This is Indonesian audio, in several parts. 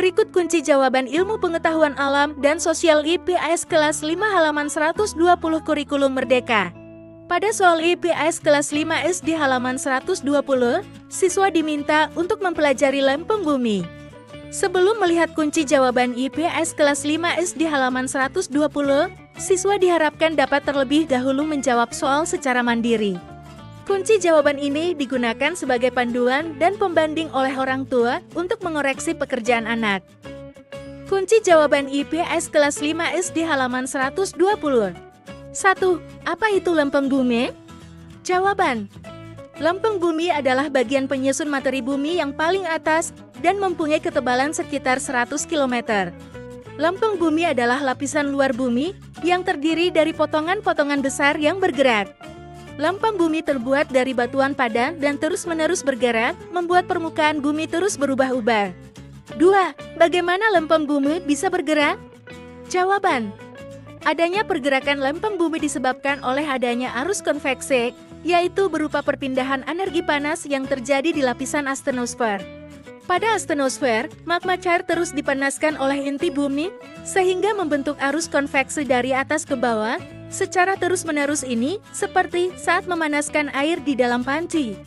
Berikut kunci jawaban ilmu pengetahuan alam dan sosial IPS kelas 5 halaman 120 kurikulum merdeka. Pada soal IPS kelas 5 SD halaman 120, siswa diminta untuk mempelajari lempeng bumi. Sebelum melihat kunci jawaban IPS kelas 5 SD halaman 120, siswa diharapkan dapat terlebih dahulu menjawab soal secara mandiri. Kunci jawaban ini digunakan sebagai panduan dan pembanding oleh orang tua untuk mengoreksi pekerjaan anak. Kunci jawaban IPS kelas 5 SD halaman 120. 1. Apa itu lempeng bumi? Jawaban: lempeng bumi adalah bagian penyusun materi bumi yang paling atas dan mempunyai ketebalan sekitar 100 km. Lempeng bumi adalah lapisan luar bumi yang terdiri dari potongan-potongan besar yang bergerak. Lempeng bumi terbuat dari batuan padat dan terus-menerus bergerak, membuat permukaan bumi terus berubah-ubah. 2. Bagaimana lempeng bumi bisa bergerak? Jawaban: adanya pergerakan lempeng bumi disebabkan oleh adanya arus konveksi, yaitu berupa perpindahan energi panas yang terjadi di lapisan astenosfer. Pada astenosfer, magma cair terus dipanaskan oleh inti bumi, sehingga membentuk arus konveksi dari atas ke bawah, secara terus-menerus ini, seperti saat memanaskan air di dalam panci.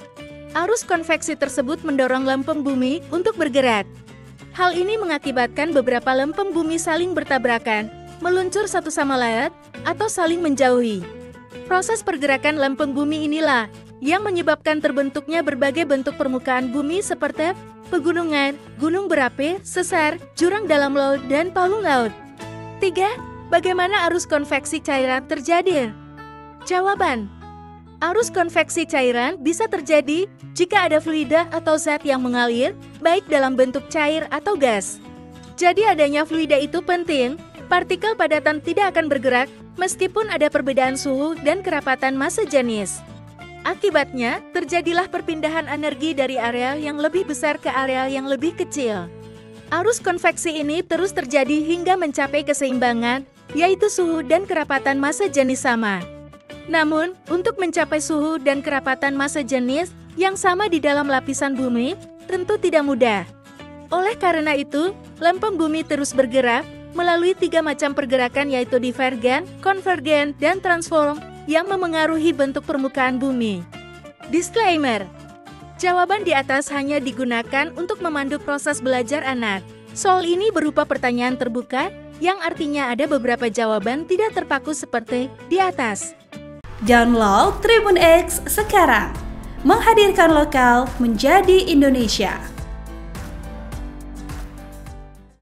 Arus konveksi tersebut mendorong lempeng bumi untuk bergerak. Hal ini mengakibatkan beberapa lempeng bumi saling bertabrakan, meluncur satu sama lain, atau saling menjauhi. Proses pergerakan lempeng bumi inilah yang menyebabkan terbentuknya berbagai bentuk permukaan bumi seperti pegunungan, gunung berapi, sesar, jurang dalam laut, dan palung laut. 3. Bagaimana arus konveksi cairan terjadi? Jawaban: arus konveksi cairan bisa terjadi jika ada fluida atau zat yang mengalir, baik dalam bentuk cair atau gas. Jadi adanya fluida itu penting, partikel padatan tidak akan bergerak meskipun ada perbedaan suhu dan kerapatan massa jenis. Akibatnya, terjadilah perpindahan energi dari area yang lebih besar ke area yang lebih kecil. Arus konveksi ini terus terjadi hingga mencapai keseimbangan, yaitu suhu dan kerapatan massa jenis sama. Namun, untuk mencapai suhu dan kerapatan massa jenis yang sama di dalam lapisan bumi, tentu tidak mudah. Oleh karena itu, lempeng bumi terus bergerak melalui 3 macam pergerakan, yaitu divergen, konvergen, dan transform, yang memengaruhi bentuk permukaan bumi. Disclaimer: jawaban di atas hanya digunakan untuk memandu proses belajar anak. Soal ini berupa pertanyaan terbuka, yang artinya ada beberapa jawaban tidak terpaku seperti di atas. Download Tribun X sekarang, menghadirkan lokal menjadi Indonesia.